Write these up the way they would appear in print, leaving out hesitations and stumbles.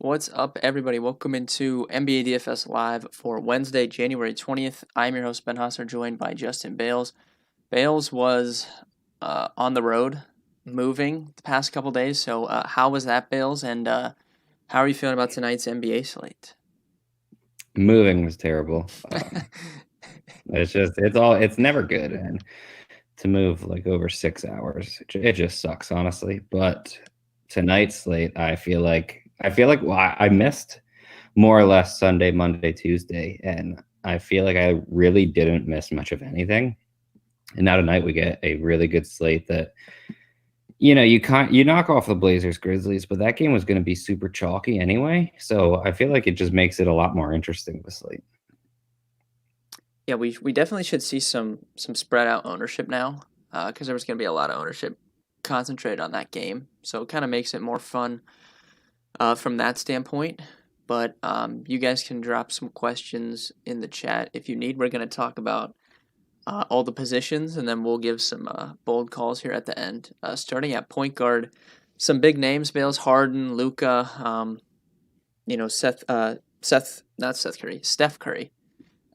What's up, everybody? Welcome into NBA DFS Live for Wednesday, January 20th. I'm your host, Ben Hosser, joined by Justin Bales. Bales was on the road, moving the past couple days. So, how was that, Bales? And how are you feeling about tonight's NBA slate? Moving was terrible. It's never good. And to move like over 6 hours, it just sucks, honestly. But tonight's slate, I feel like well, I missed more or less Sunday, Monday, Tuesday, and I feel like I really didn't miss much of anything. And now tonight we get a really good slate that you knock off the Blazers Grizzlies, but that game was going to be super chalky anyway. So I feel like it just makes it a lot more interesting, the slate. Yeah, we definitely should see some spread out ownership now, because there was going to be a lot of ownership concentrated on that game. So it kind of makes it more fun from that standpoint. But you guys can drop some questions in the chat if you need. We're going to talk about all the positions, and then we'll give some bold calls here at the end. Starting at point guard, some big names: Bales, Harden, Luca, not Seth Curry, Steph Curry,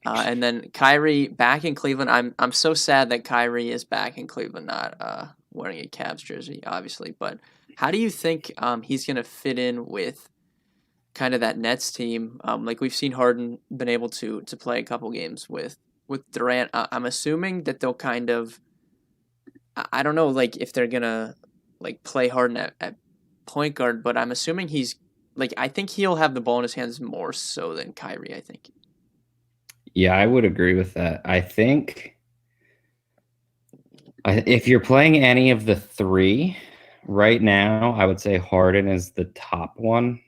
and then Kyrie back in Cleveland. I'm so sad that Kyrie is back in Cleveland, not wearing a Cavs jersey, obviously. But how do you think he's going to fit in with kind of that Nets team? Like we've seen Harden been able to play a couple games with Durant. I'm assuming that they'll kind of I don't know like if they're gonna like play Harden at point guard, but I'm assuming he's like I think he'll have the ball in his hands more so than Kyrie. I think. Yeah, I would agree with that. I think if you're playing any of the three right now, I would say Harden is the top one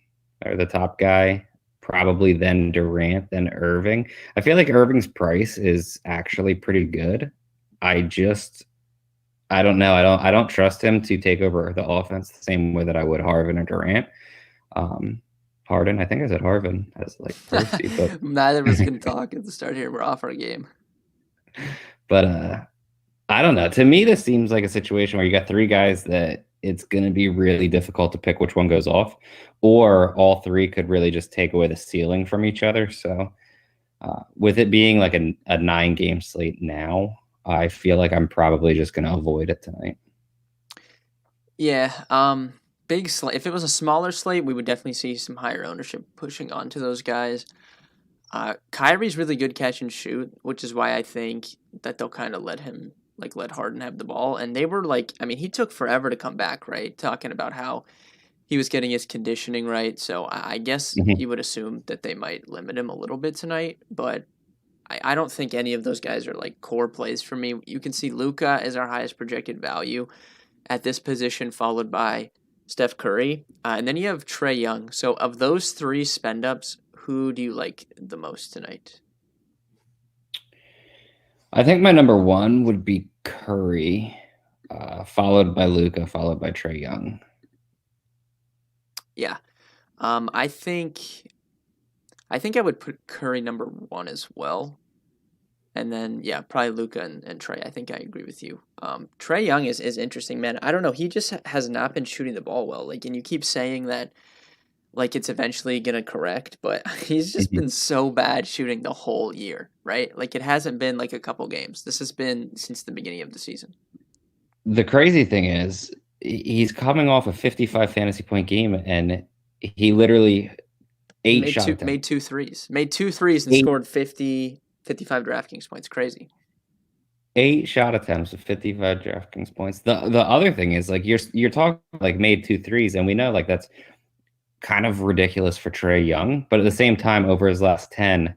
or the top guy, probably then Durant, then Irving. I feel like Irving's price is actually pretty good. I just I don't know. I don't trust him to take over the offense the same way that I would Harden or Durant. Um, Harden, I think I said Harden as like thirsty, but Neither of us can talk at the start here. We're off our game. but I don't know. To me, this seems like a situation where you got three guys that it's going to be really difficult to pick which one goes off, or all three could really just take away the ceiling from each other. So, with it being like a 9 game slate now, I feel like I'm probably just going to avoid it tonight. Yeah. Big slate. If it was a smaller slate, we would definitely see some higher ownership pushing onto those guys. Kyrie's really good catch and shoot, which is why I think that they'll kind of let Harden have the ball. And they were like, I mean, he took forever to come back, right? Talking about how he was getting his conditioning right. So I guess Mhm. you would assume that they might limit him a little bit tonight, but I don't think any of those guys are like core plays for me. You can see Luca as our highest projected value at this position, followed by Steph Curry. And then you have Trey Young. So of those three spend ups, who do you like the most tonight? I think my number one would be Curry, followed by Luca, followed by Trey Young. Yeah. I think I would put Curry number one as well. And then yeah, probably Luca and Trey. I think I agree with you. Trey Young is interesting, man. I don't know. He just has not been shooting the ball well. Like, and you keep saying that like it's eventually gonna correct, but he's just Mhm. been so bad shooting the whole year, right? Like it hasn't been like a couple games. This has been since the beginning of the season. The crazy thing is, he's coming off a 55 fantasy point game, and he literally He eight shot attempts, made two threes and eight scored 55 DraftKings points. Crazy. eight shot attempts with 55 DraftKings points. The other thing is like you're talking like made two threes, and we know like that's kind of ridiculous for Trey Young, but at the same time, over his last 10,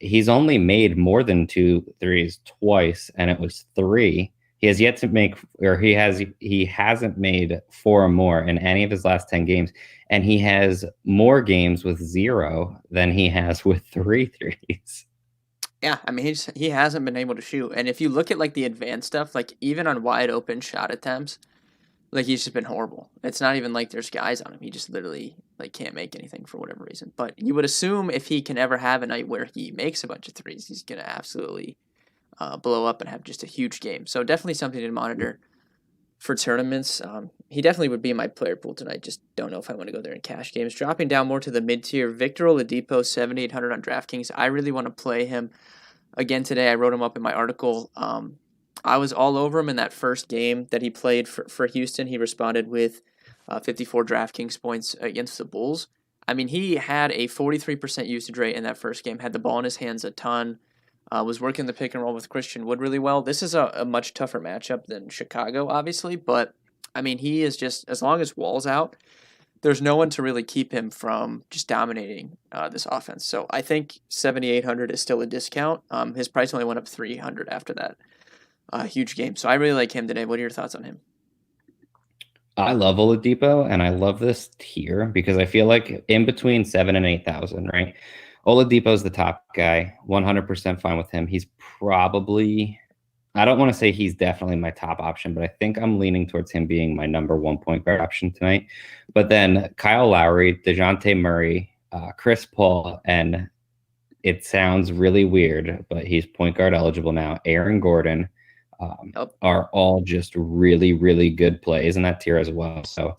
he's only made more than two threes twice, and it was three. He has yet to make, or he hasn't made four or more in any of his last 10 games, and he has more games with zero than he has with three threes. Yeah, I mean he hasn't been able to shoot. And if you look at like the advanced stuff, like even on wide open shot attempts, like he's just been horrible. It's not even like there's guys on him. He just literally like can't make anything for whatever reason. But you would assume if he can ever have a night where he makes a bunch of threes, he's gonna absolutely blow up and have just a huge game. So definitely something to monitor for tournaments. He definitely would be in my player pool tonight. Just don't know if I want to go there in cash games. Dropping down more to the mid tier, Victor Oladipo, 7,800 on DraftKings. I really want to play him again today. I wrote him up in my article. I was all over him in that first game that he played for Houston. He responded with 54 DraftKings points against the Bulls. I mean, he had a 43% usage rate in that first game, had the ball in his hands a ton, was working the pick and roll with Christian Wood really well. This is a much tougher matchup than Chicago, obviously, but I mean, he is just, as long as Wall's out, there's no one to really keep him from just dominating this offense. So I think 7,800 is still a discount. His price only went up 300 after that huge game. So I really like him today. What are your thoughts on him? I love Oladipo, and I love this tier because I feel like in between 7 and 8,000, right? Oladipo's the top guy. 100% fine with him. He's probably, I don't want to say he's definitely my top option, but I think I'm leaning towards him being my number one point guard option tonight. But then Kyle Lowry, DeJounte Murray, Chris Paul, and it sounds really weird, but he's point guard eligible now. Aaron Gordon are all just really, really good plays in that tier as well. So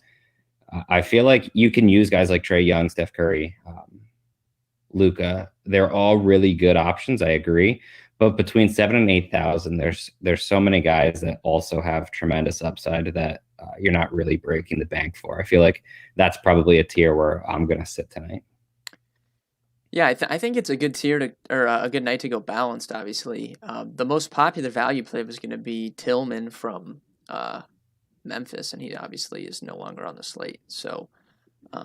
I feel like you can use guys like Trae Young, Steph Curry, Luka. They're all really good options. I agree. But between 7 and 8,000, there's so many guys that also have tremendous upside that you're not really breaking the bank for. I feel like that's probably a tier where I'm going to sit tonight. Yeah, I think it's a good tier to, or a good night to go balanced. Obviously, the most popular value play was going to be Tillman from Memphis, and he obviously is no longer on the slate. So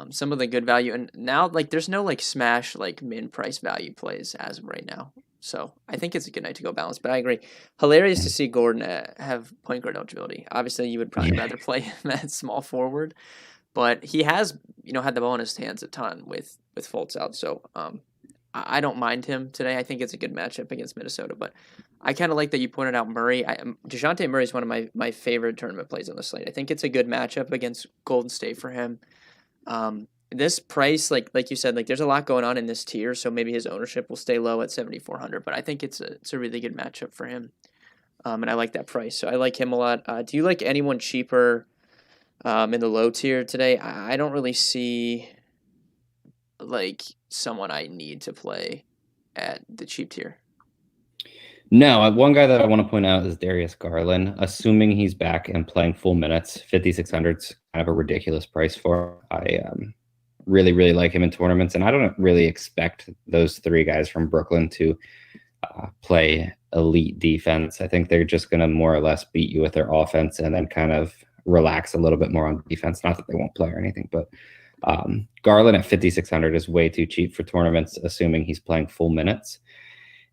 some of the good value, and now like there's no like smash like min price value plays as of right now. So I think it's a good night to go balanced. But I agree, hilarious to see Gordon have point guard eligibility. Obviously, you would probably rather play him at small forward, but he has had the ball in his hands a ton with Fultz out. So I don't mind him today. I think it's a good matchup against Minnesota. But I kind of like that you pointed out Murray. DeJounte Murray is one of my favorite tournament plays on the slate. I think it's a good matchup against Golden State for him. This price, like you said, like there's a lot going on in this tier, so maybe his ownership will stay low at 7,400. But I think it's a really good matchup for him, and I like that price. So I like him a lot. Do you like anyone cheaper in the low tier today? I don't really see like someone I need to play at the cheap tier. No, one guy that I want to point out is Darius Garland. Assuming he's back and playing full minutes, 5,600 is kind of a ridiculous price for. I really, really like him in tournaments, and I don't really expect those three guys from Brooklyn to play elite defense. I think they're just going to more or less beat you with their offense and then kind of relax a little bit more on defense. Not that they won't play or anything, but Garland at 5,600 is way too cheap for tournaments, assuming he's playing full minutes.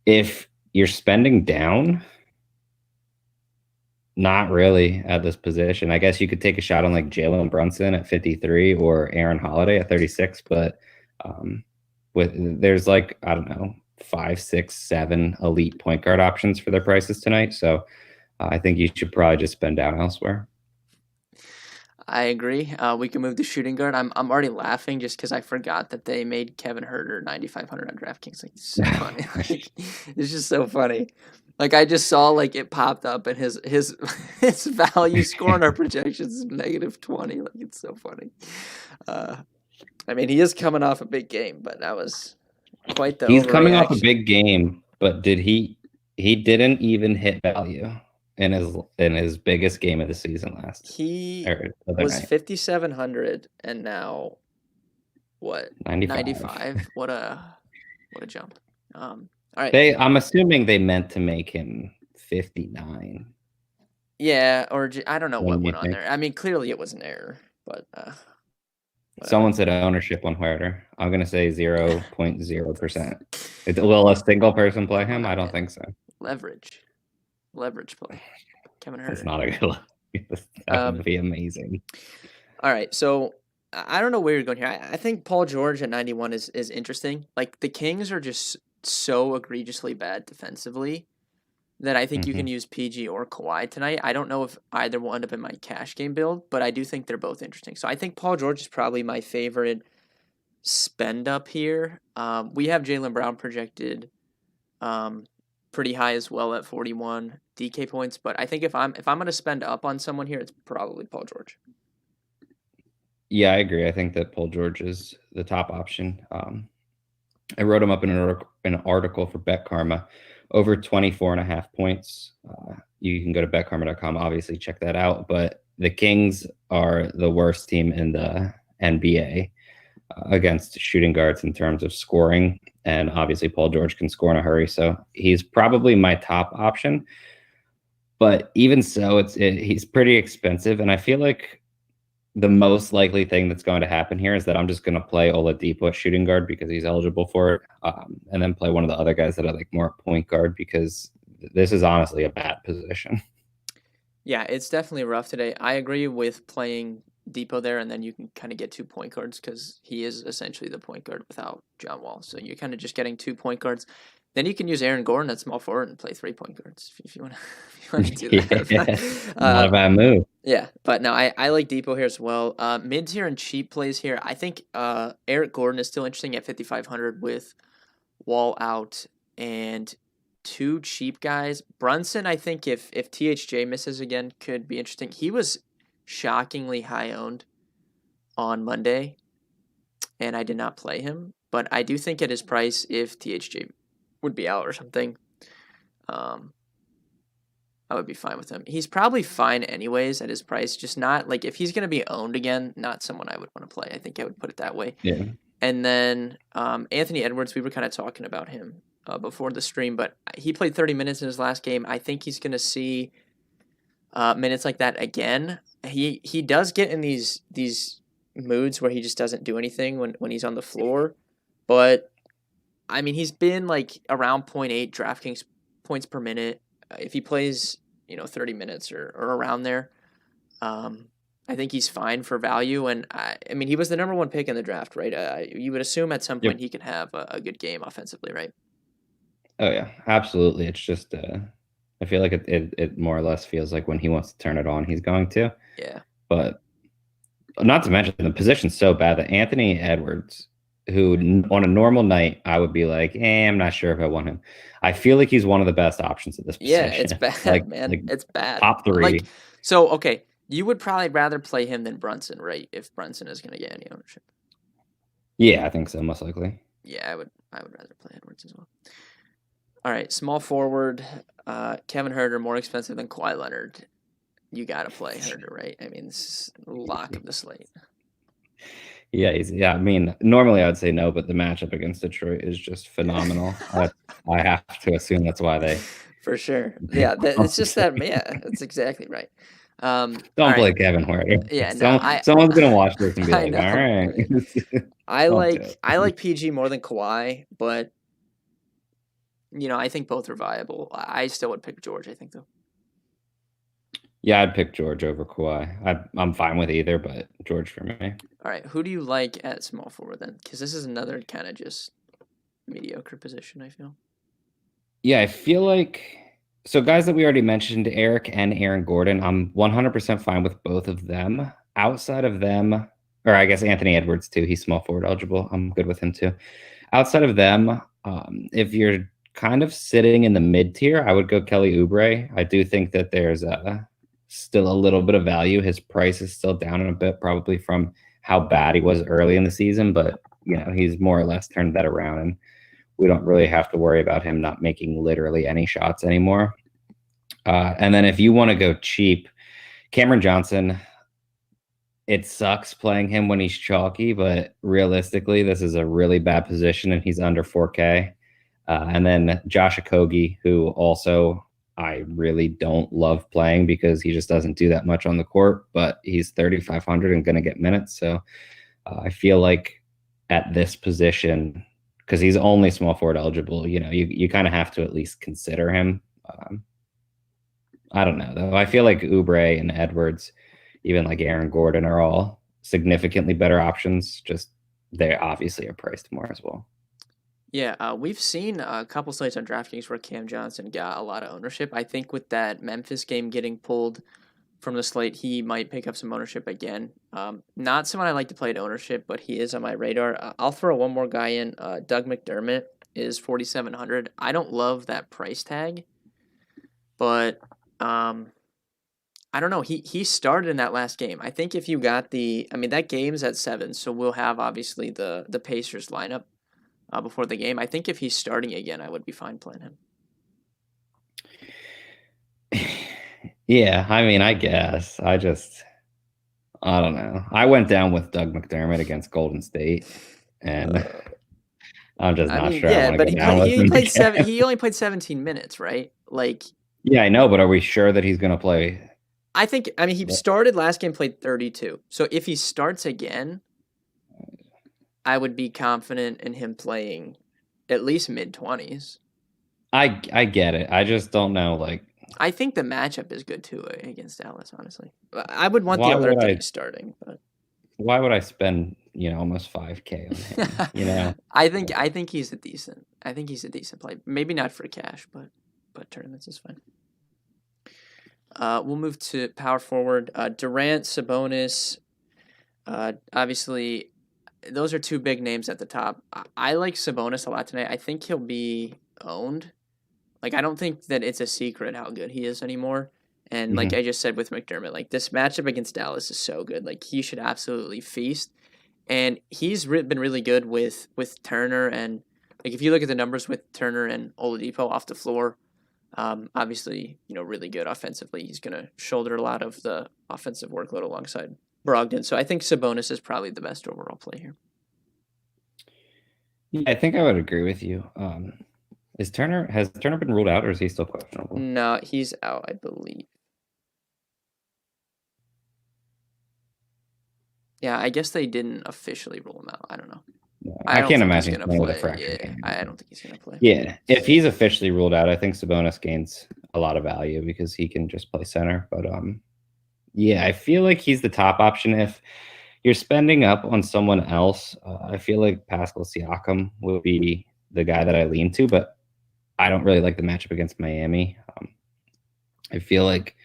If you're spending down, not really at this position. I guess you could take a shot on like Jalen Brunson at 53 or Aaron Holiday at 36, but there's like, I don't know, 5, 6, 7 elite point guard options for their prices tonight. So I think you should probably just spend down elsewhere. I agree. We can move to shooting guard. I'm already laughing just because I forgot that they made Kevin Huerter 9,500 on DraftKings. Like, it's so funny. Like, it's just so funny. Like I just saw like it popped up and his value score on our projections is -20. Like it's so funny. I mean he is coming off a big game, but that was quite the He's coming off a overreaction. big game, but he didn't even hit value in his biggest game of the season He was night. 5,700 and now what? 95. What a jump. All right. I'm assuming they meant to make him 59. Yeah, or I don't know what went on think? there. I mean, clearly it was an error, but Someone said ownership on Huerter. I'm gonna say 0.0%. Will a single person play him? I don't think so. Leverage play. Kevin Huerter. That's not a good look. That would be amazing. All right, so I don't know where you're going here. I think Paul George at 91 is interesting. Like the Kings are just so egregiously bad defensively that I think you can use PG or Kawhi tonight. I don't know if either will end up in my cash game build, but I do think they're both interesting. So I think Paul George is probably my favorite spend up here. We have Jaylen Brown projected pretty high as well at 41 DK points, but I think if I'm going to spend up on someone here, it's probably Paul George. Yeah, I agree. I think that Paul George is the top option. I wrote him up in an article for Bet Karma, over 24.5 points. You can go to betkarma.com, obviously check that out. But the Kings are the worst team in the NBA against shooting guards in terms of scoring. And obviously, Paul George can score in a hurry. So he's probably my top option. But even so, he's pretty expensive. And I feel like the most likely thing that's going to happen here is that I'm just going to play Oladipo at shooting guard because he's eligible for it, and then play one of the other guys that are like more point guard because this is honestly a bad position. Yeah, it's definitely rough today. I agree with playing Depot there, and then you can kind of get 2 point guards because he is essentially the point guard without John Wall. So you're kind of just getting 2 point guards. Then you can use Aaron Gordon at small forward and play 3 point guards if you want to. If you want to do that. Yeah, not a bad move. Yeah, but no, I like Depot here as well. Mid tier and cheap plays here. I think Eric Gordon is still interesting at 5,500 with Wall out and two cheap guys. Brunson, I think if THJ misses again, could be interesting. He was shockingly high owned on Monday, and I did not play him. But I do think at his price, if THJ would be out or something, I would be fine with him. He's probably fine anyways at his price, just not like if he's going to be owned again, not someone I would want to play. I think I would put it that way. Yeah. And then Anthony Edwards, we were kind of talking about him before the stream, but he played 30 minutes in his last game. I think he's going to see minutes like that again. He does get in these moods where he just doesn't do anything when he's on the floor, but I mean he's been like around 0.8 DraftKings points per minute. If he plays 30 minutes or around there, I think he's fine for value. And I mean he was the number one pick in the draft, right? You would assume at some point he can have a good game offensively, right? Oh yeah, absolutely. It's just I feel like it more or less feels like when he wants to turn it on, he's going to. Yeah. But not to mention the position's so bad that Anthony Edwards, who on a normal night I would be like, I'm not sure if I want him. I feel like he's one of the best options at this position. Yeah, it's bad, man. It's bad. Top three. Like, so okay, you would probably rather play him than Brunson, right? If Brunson is going to get any ownership. Yeah, I think so, most likely. Yeah, I would rather play Edwards as well. All right, small forward, Kevin Huerter, more expensive than Kawhi Leonard. You got to play Huerter, right? I mean, this is the lock of the slate. Yeah, I mean, normally I would say no, but the matchup against Detroit is just phenomenal. I have to assume that's why they. For sure. Yeah, it's just that. Yeah, that's exactly right. Don't play right. Kevin Huerter. Yeah, someone's gonna watch this and be like, know, "All right." I like PG more than Kawhi, but I think both are viable. I still would pick George. I think though. Yeah, I'd pick George over Kawhi. I'm fine with either, but George for me. All right, who do you like at small forward then? Because this is another kind of just mediocre position, I feel. Yeah, I feel like so guys that we already mentioned, Eric and Aaron Gordon, I'm 100% fine with both of them. Outside of them, or I guess Anthony Edwards too, he's small forward eligible. I'm good with him too. Outside of them, if you're kind of sitting in the mid tier, I would go Kelly Oubre. I do think that there's still a little bit of value. His price is still down a bit, probably from how bad he was early in the season, but he's more or less turned that around, and we don't really have to worry about him not making literally any shots anymore. And then if you want to go cheap, Cameron Johnson, it sucks playing him when he's chalky, but realistically, this is a really bad position, and he's under 4K. And then Josh Okogie, who also I really don't love playing because he just doesn't do that much on the court, but he's 3,500 and going to get minutes. So I feel like at this position, because he's only small forward eligible, you kind of have to at least consider him. I don't know, though. I feel like Oubre and Edwards, even like Aaron Gordon, are all significantly better options. Just they obviously are priced more as well. Yeah, we've seen a couple slates on DraftKings where Cam Johnson got a lot of ownership. I think with that Memphis game getting pulled from the slate, he might pick up some ownership again. Not someone I like to play at ownership, but he is on my radar. I'll throw one more guy in. Doug McDermott is 4,700. I don't love that price tag, but I don't know. He started in that last game. I think if you got I mean, that game's at 7, so we'll have obviously the Pacers lineup before the game. I think if he's starting again, I would be fine playing him. Yeah, I mean, I guess. I don't know. I went down with Doug McDermott against Golden State, and Uh, I'm just I not mean, sure I yeah, want to but go down with he only him played seven. again. He only played 17 minutes, right? Like, Yeah, I know, but are we sure that he's going to play? I mean, he started last game, played 32. So if he starts again, I would be confident in him playing at least mid 20s. I get it. I just don't know. Like, I think the matchup is good too against Dallas. Honestly, I would want the why would alert that I? he's starting, but Why would I spend almost 5K on him? I think he's a decent play. Maybe not for cash, but tournaments is fine. We'll move to power forward. Durant, Sabonis. Obviously, those are two big names at the top. I like Sabonis a lot tonight. I think he'll be owned. Like, I don't think that it's a secret how good he is anymore. And like Mhm. I just said with McDermott, like this matchup against Dallas is so good. Like he should absolutely feast. And he's been really good with Turner, and like if you look at the numbers with Turner and Oladipo off the floor, obviously really good offensively. He's going to shoulder a lot of the offensive workload alongside Brogdon. So I think Sabonis is probably the best overall play here. Yeah, I think I would agree with you. Has Turner been ruled out, or is he still questionable? No, he's out, I believe. Yeah, I guess they didn't officially rule him out. I don't know. No, I I don't can't think he's imagine he's gonna playing with a play. fractured Yeah, hand. I don't think he's gonna play. Yeah, if he's officially ruled out, I think Sabonis gains a lot of value because he can just play center. But yeah, I feel like he's the top option. If you're spending up on someone else, I feel like Pascal Siakam will be the guy that I lean to, but I don't really like the matchup against Miami. I feel like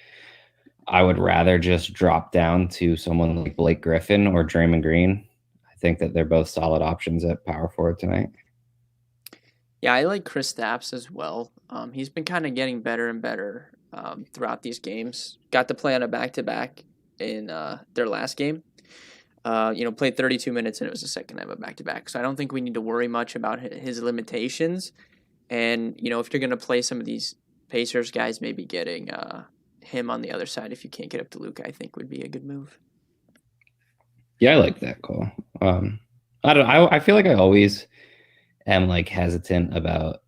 I would rather just drop down to someone like Blake Griffin or Draymond Green. I think that they're both solid options at power forward tonight. Yeah, I like Chris Stapps as well. He's been kind of getting better and better throughout these games. Got to play on a back to back in their last game. Played 32 minutes and it was the second time a back to back. So I don't think we need to worry much about his limitations. And if you're gonna play some of these Pacers guys, maybe getting him on the other side if you can't get up to Luka, I think would be a good move. Yeah, I like that call. I don't. I feel like I always am like hesitant about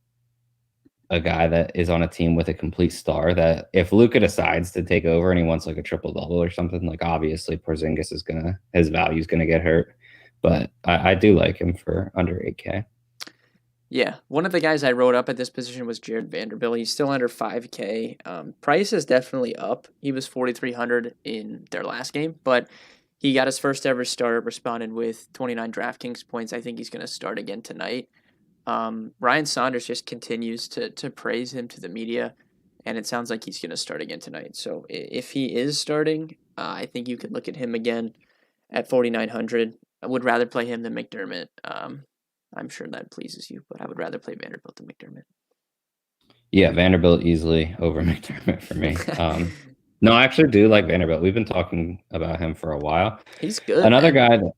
a guy that is on a team with a complete star. That if Luka decides to take over and he wants like a triple double or something, like obviously Porzingis is his value is gonna get hurt. But I do like him for under 8K. Yeah, one of the guys I wrote up at this position was Jared Vanderbilt. He's still under 5K. Price is definitely up. He was 4,300 in their last game, but he got his first ever start, responded with 29 DraftKings points. I think he's going to start again tonight. Ryan Saunders just continues to praise him to the media, and it sounds like he's going to start again tonight. So if he is starting, I think you could look at him again at 4,900. I would rather play him than McDermott. I'm sure that pleases you, but I would rather play Vanderbilt than McDermott. Yeah, Vanderbilt easily over McDermott for me. No, I actually do like Vanderbilt. We've been talking about him for a while. He's good, Another man. guy that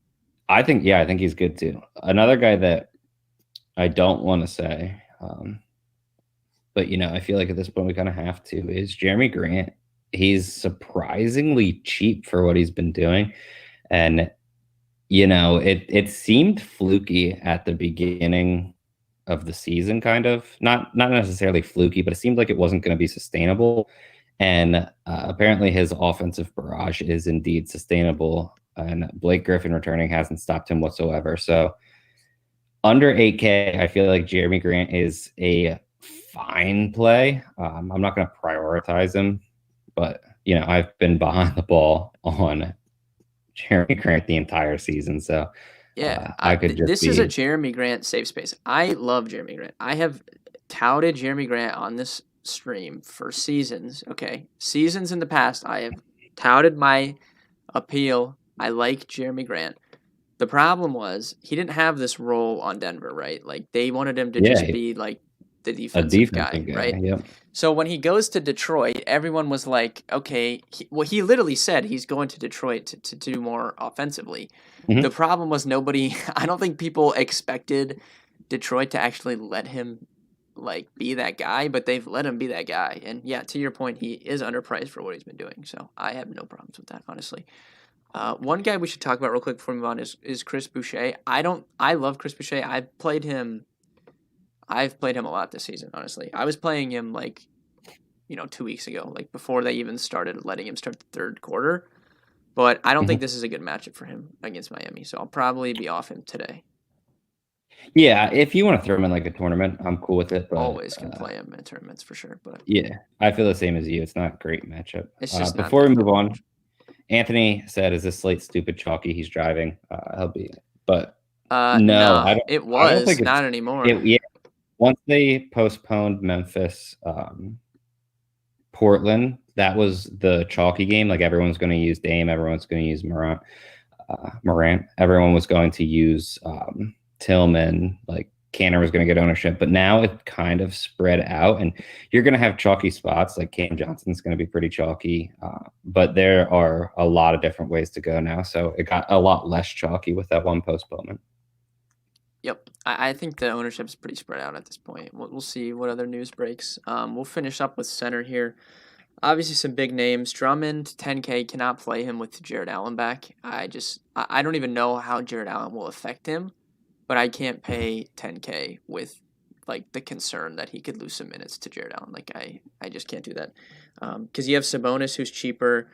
I think he's good too. Another guy that I don't want to say, but I feel like at this point we kind of have to, is Jeremy Grant. He's surprisingly cheap for what he's been doing. And it seemed fluky at the beginning of the season, kind of not necessarily fluky, but it seemed like it wasn't going to be sustainable. And apparently his offensive barrage is indeed sustainable. And Blake Griffin returning hasn't stopped him whatsoever. So under 8K, I feel like Jeremy Grant is a fine play. I'm not going to prioritize him, but I've been behind the ball on Jeremy Grant the entire season, so Yeah, I could just this is a be. Jeremy Grant safe space. I love Jeremy Grant. I have touted Jeremy Grant on this stream for seasons. Okay, seasons in the past, I have touted my appeal. I like Jeremy Grant. The problem was he didn't have this role on Denver, right? Like they wanted him to Yeah, just be like the A defensive guy, defensive guy. right? Yep. So when he goes to Detroit, everyone was like, okay, he literally said he's going to Detroit to do more offensively. The Mhm. problem was nobody, I don't think people expected Detroit to actually let him like be that guy, but they've let him be that guy. And yeah, to your point, he is underpriced for what he's been doing. So I have no problems with that, honestly. One guy we should talk about real quick before we move on is Chris Boucher. I love Chris Boucher. I've played him a lot this season, honestly. I was playing him like 2 weeks ago, like before they even started letting him start the third quarter. But I don't think Mhm. this is a good matchup for him against Miami, so I'll probably be off him today. Yeah, if you want to throw him in like a tournament, I'm cool with it. But Always can play him in tournaments for sure, but yeah, I feel the same as you. It's not a great matchup. it's just not Before that we good. move on, Anthony said, "Is this slate stupid chalky? He's driving. He'll be." But no, Nah, it I don't was think it's not anymore. it. Yeah, once they postponed Memphis, Portland, that was the chalky game. Like everyone's going to use Dame, everyone's going to use Morant. Everyone was going to use Tillman. Like Canner was going to get ownership, but now it kind of spread out, and you're going to have chalky spots. Like Cam Johnson's going to be pretty chalky, but there are a lot of different ways to go now. So it got a lot less chalky with that one postponement. Yep, I think the ownership is pretty spread out at this point. We'll see what other news breaks. We'll finish up with center here. Obviously, some big names. Drummond, 10K, cannot play him with Jared Allen back. I don't even know how Jared Allen will affect him, but I can't pay 10K with like the concern that he could lose some minutes to Jared Allen. Like I just can't do that. Because you have Sabonis, who's cheaper.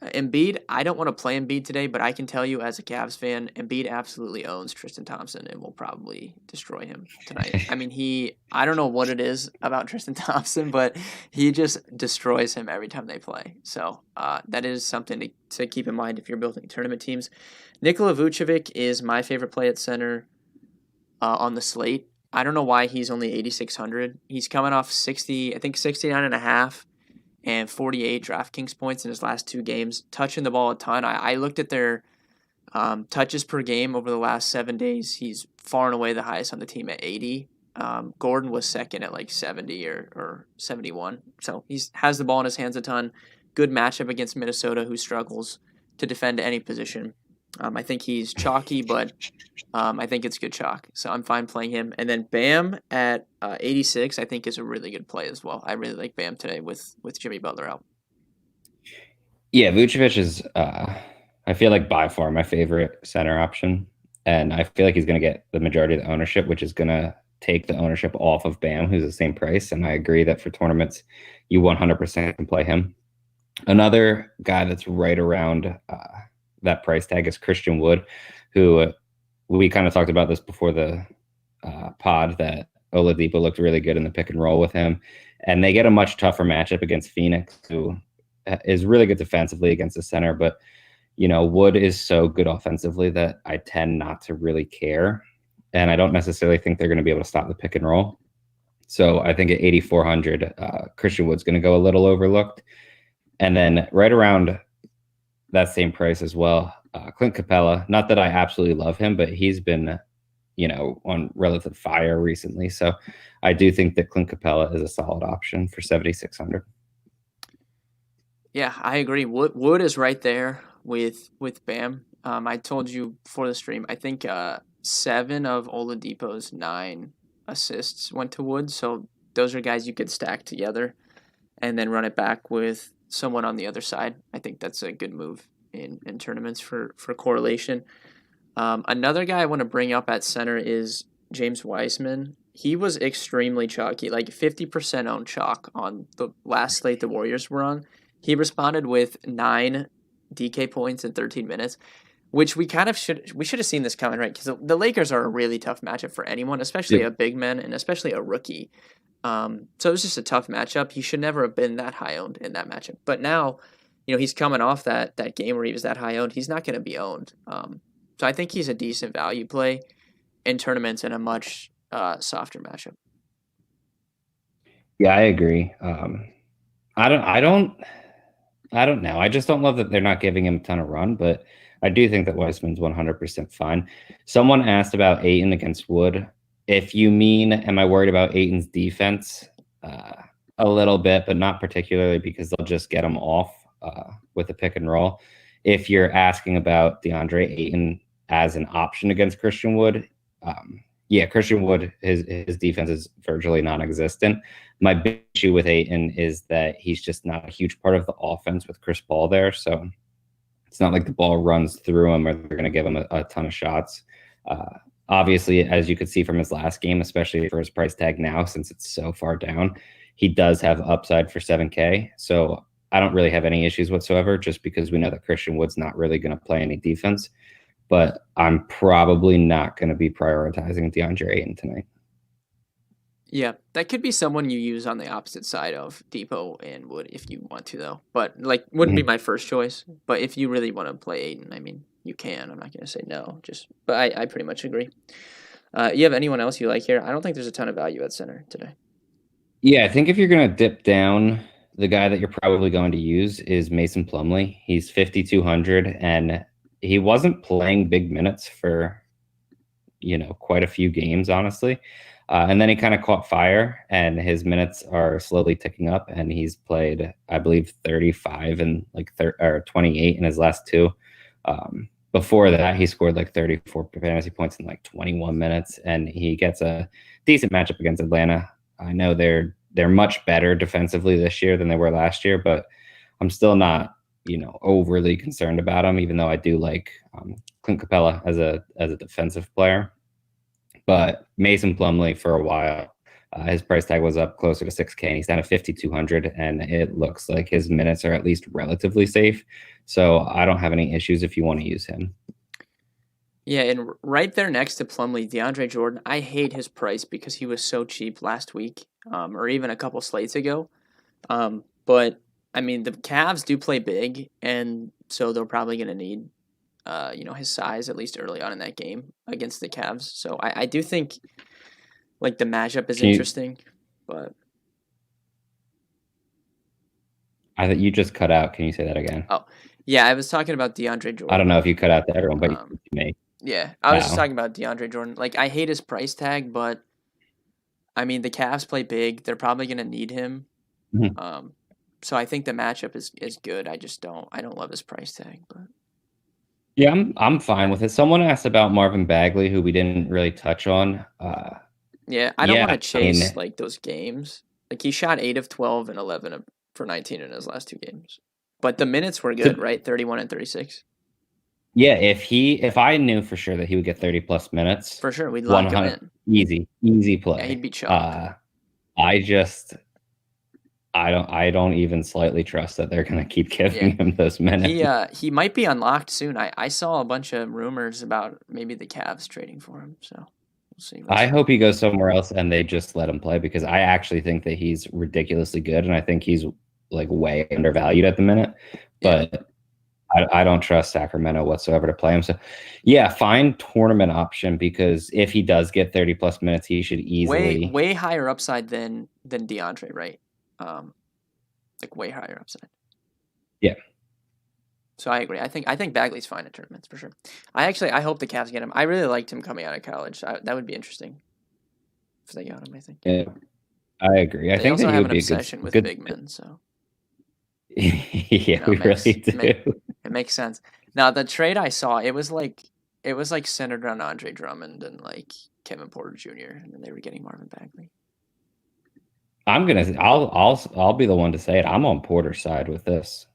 Embiid, I don't want to play Embiid today, but I can tell you as a Cavs fan, Embiid absolutely owns Tristan Thompson and will probably destroy him tonight. I mean, I don't know what it is about Tristan Thompson, but he just destroys him every time they play. So that is something to keep in mind if you're building tournament teams. Nikola Vucevic is my favorite play at center on the slate. I don't know why he's only 8,600. He's coming off 60, I think 69 and a half and 48 DraftKings points in his last two games, touching the ball a ton. I looked at their touches per game over the last 7 days. He's far and away the highest on the team at 80. Gordon was second at like 70 or 71. So he has the ball in his hands a ton. Good matchup against Minnesota, who struggles to defend any position. I think he's chalky, but I think it's good chalk. So I'm fine playing him. And then Bam at 86, I think is a really good play as well. I really like Bam today with Jimmy Butler out. Yeah, Vucevic is, I feel like by far my favorite center option. And I feel like he's going to get the majority of the ownership, which is going to take the ownership off of Bam, who's the same price. And I agree that for tournaments, you 100% can play him. Another guy that's right around that price tag is Christian Wood, who we kind of talked about this before the pod, that Oladipo looked really good in the pick and roll with him. And they get a much tougher matchup against Phoenix, who is really good defensively against the center. But, Wood is so good offensively that I tend not to really care. And I don't necessarily think they're going to be able to stop the pick and roll. So I think at 8,400, Christian Wood's going to go a little overlooked. And then right around that same price as well, Clint Capella. Not that I absolutely love him, but he's been, on relative fire recently. So I do think that Clint Capella is a solid option for 7,600. Yeah, I agree. Wood is right there with Bam. I told you before the stream, I think 7 of Oladipo's 9 assists went to Wood. So those are guys you could stack together and then run it back with someone on the other side. I think that's a good move in tournaments for correlation. Another guy I want to bring up at center is James Wiseman. He was extremely chalky, like 50% owned chalk on the last slate the Warriors were on. He responded with 9 DK points in 13 minutes, which we should have seen this coming, right? Because the Lakers are a really tough matchup for anyone, especially a big man and especially a rookie. So it was just a tough matchup. He should never have been that high owned in that matchup. But now, he's coming off that game where he was that high owned. He's not going to be owned. So I think he's a decent value play in tournaments in a much softer matchup. Yeah, I agree. I don't know. I just don't love that they're not giving him a ton of run, but I do think that Weissman's 100% fine. Someone asked about Ayton against Wood. if you mean, am I worried about Aiton's defense? A little bit, but not particularly because they'll just get him off with a pick and roll. If you're asking about DeAndre Ayton as an option against Christian Wood, yeah, Christian Wood, his defense is virtually non-existent. My big issue with Ayton is that he's just not a huge part of the offense with Chris Paul there. So it's not like the ball runs through him or they're going to give him a ton of shots. Obviously, as you could see from his last game, especially for his price tag now, since it's so far down, he does have upside for 7K. So I don't really have any issues whatsoever, just because we know that Christian Wood's not really going to play any defense. But I'm probably not going to be prioritizing DeAndre Ayton tonight. Yeah, that could be someone you use on the opposite side of Depot and Wood if you want to, though. But like, wouldn't be my first choice. But if you really want to play Ayton, I mean, you can. I'm not going to say no. But I pretty much agree. You have anyone else you like here? I don't think there's a ton of value at center today. Yeah, I think if you're going to dip down, the guy that you're probably going to use is Mason Plumlee. He's 5,200, and he wasn't playing big minutes for, quite a few games, honestly. And then he kind of caught fire, and his minutes are slowly ticking up, and he's played, I believe, 35 and or 28 in his last two. Before that, he scored like 34 fantasy points in like 21 minutes, and he gets a decent matchup against Atlanta. I know they're much better defensively this year than they were last year, but I'm still not, overly concerned about him, even though I do like Clint Capella as a defensive player. But Mason Plumlee, for a while, his price tag was up closer to 6K, and he's down at 5,200, and it looks like his minutes are at least relatively safe. So I don't have any issues if you want to use him. Yeah, and right there next to Plumlee, DeAndre Jordan, I hate his price because he was so cheap last week, or even a couple slates ago. But I mean, the Cavs do play big, and so they're probably going to need, his size at least early on in that game against the Cavs. So I do think, like, the matchup is interesting, but I thought you just cut out. Can you say that again? Oh, yeah, I was talking about DeAndre Jordan. I don't know if you cut out to everyone, but you may. Yeah, I was just talking about DeAndre Jordan. Like, I hate his price tag, but I mean, the Cavs play big. They're probably going to need him. Mm-hmm. So I think the matchup is good. I don't love his price tag, but yeah, I'm fine with it. Someone asked about Marvin Bagley, who we didn't really touch on. Yeah, I don't want to chase like those games. Like, he shot 8 of 12 and 11 for 19 in his last two games, but the minutes were good, right? 31 and 36. Yeah, if I knew for sure that he would get 30 plus minutes, for sure we'd lock him in. Easy play. Yeah, he'd be chalk. I don't even slightly trust that they're going to keep giving him those minutes. He might be unlocked soon. I saw a bunch of rumors about maybe the Cavs trading for him, so we'll see. I hope he goes somewhere else and they just let him play, because I actually think that he's ridiculously good, and I think he's like way undervalued at the minute. But I don't trust Sacramento whatsoever to play him. So, yeah, fine tournament option, because if he does get 30 plus minutes, he should easily way higher upside than DeAndre, right? Like way higher upside. Yeah. So I agree. I think Bagley's fine in tournaments for sure. I hope the Cavs get him. I really liked him coming out of college. That would be interesting if they got him. I think. Yeah, I agree. I think also that have an obsession with big men, so. Yeah, we really do. It makes sense. Now, the trade I saw, it was like centered around Andre Drummond and like Kevin Porter Jr., and then they were getting Marvin Bagley. I'll be the one to say it. I'm on Porter's side with this.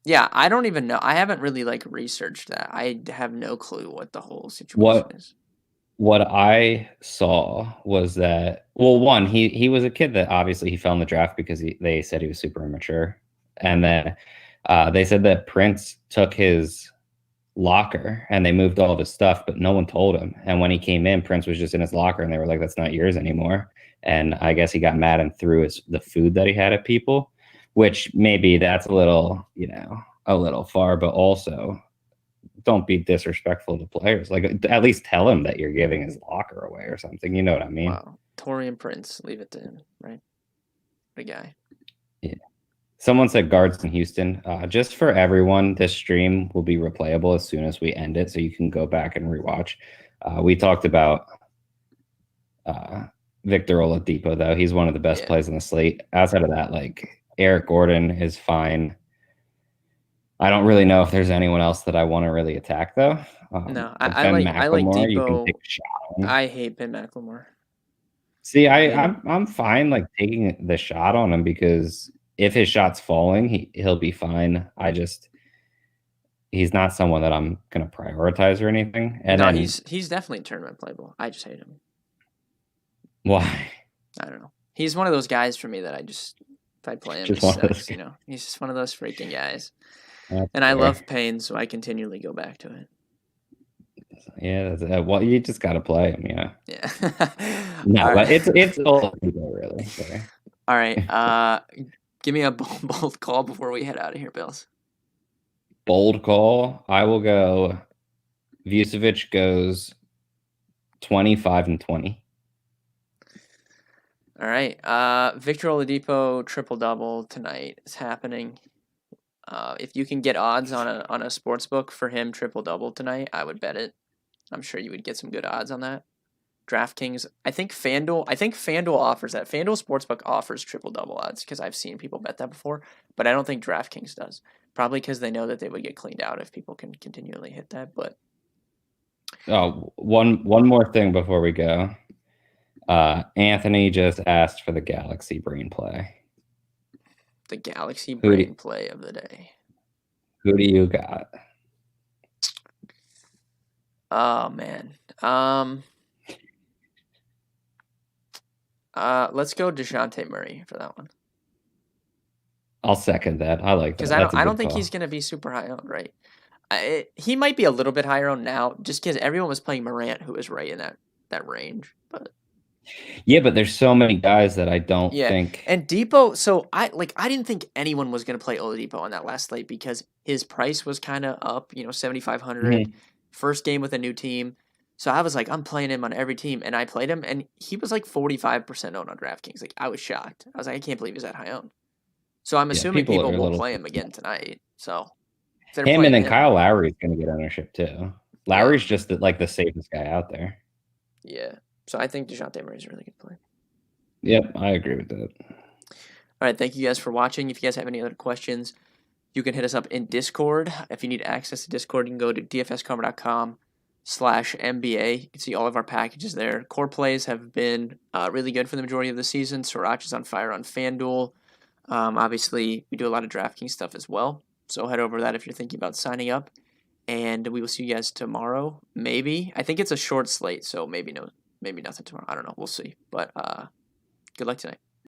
Yeah, I don't even know. I haven't really like researched that. I have no clue what the whole situation is. What I saw was that, well, one, he was a kid that obviously he fell in the draft because they said he was super immature. And then they said that Prince took his locker and they moved all of his stuff, but no one told him. And when he came in, Prince was just in his locker, and they were like, "That's not yours anymore." And I guess he got mad and threw the food that he had at people, which maybe that's a little far, but also don't be disrespectful to players. Like, at least tell him that you're giving his locker away or something. You know what I mean? Wow. Taurean Prince, leave it to him, right? The guy. Yeah. Someone said guards in Houston. Just for everyone, this stream will be replayable as soon as we end it, so you can go back and rewatch. We talked about Victor Oladipo, though. He's one of the best Yeah. plays on the slate. Outside of that, like Eric Gordon is fine. I don't really know if there's anyone else that I want to really attack though. No, But I Ben like McLemore, you can take Depot. a shot on. I hate Ben McLemore. See, I hate him. I'm fine like taking the shot on him because if his shot's falling, he'll be fine. He's not someone that I'm gonna prioritize or anything. And No, then he's definitely tournament playable. I just hate him. why? I don't know. He's one of those guys for me that if I play him, he Just one of those sucks. guys. He's just one of those freaking guys. That's And I fair. love pain, so I continually go back to it. Yeah, well, you just gotta play him, yeah. Yeah. No, All but right. it's all people really. Sorry. All right. Give me a bold call before we head out of here, Bills. Bold call. I will go. Vucevic goes 25-20. All right. Victor Oladipo triple double tonight is happening. If you can get odds on a sports book for him triple double tonight, I would bet it. I'm sure you would get some good odds on that. DraftKings, I think FanDuel offers that. FanDuel Sportsbook offers triple double odds because I've seen people bet that before, but I don't think DraftKings does. Probably because they know that they would get cleaned out if people can continually hit that. But Oh, one more thing before we go. Anthony just asked for the Galaxy Brain play. the Galaxy Who do, Brain play of the day. who do you got? Oh man. Let's go DeJounte Murray for that one. I'll second that. I like that. Because That's a I good don't think call. he's gonna be super high owned, right? He might be a little bit higher owned now, just because everyone was playing Morant, who was right in that range. But Yeah, but there's so many guys that I don't yeah, think. and Depot. So I didn't think anyone was gonna play Oladipo on that last slate because his price was kind of up, 7,500. Mhm. First game with a new team. So I was like, I'm playing him on every team, and I played him, and he was like 45% owned on DraftKings. Like I was shocked. I was like, I can't believe he's that high owned. So I'm Yeah, assuming people people are a will little. play him again tonight. So if they're Him and playing then him, Kyle Lowry is going to get ownership too. yeah, Lowry's just like the safest guy out there. yeah. So I think DeJounte Murray is a really good play. Yep, I agree with that. All right, thank you guys for watching. If you guys have any other questions, you can hit us up in Discord. If you need access to Discord, you can go to dfskarma.com/NBA. You can see all of our packages there. Core plays have been really good for the majority of the season. Sriracha is on fire on FanDuel. Obviously, we do a lot of DraftKings stuff as well. So head over to that if you're thinking about signing up. And we will see you guys tomorrow. Maybe. I think it's a short slate, so maybe nothing tomorrow. I don't know. We'll see. But good luck tonight.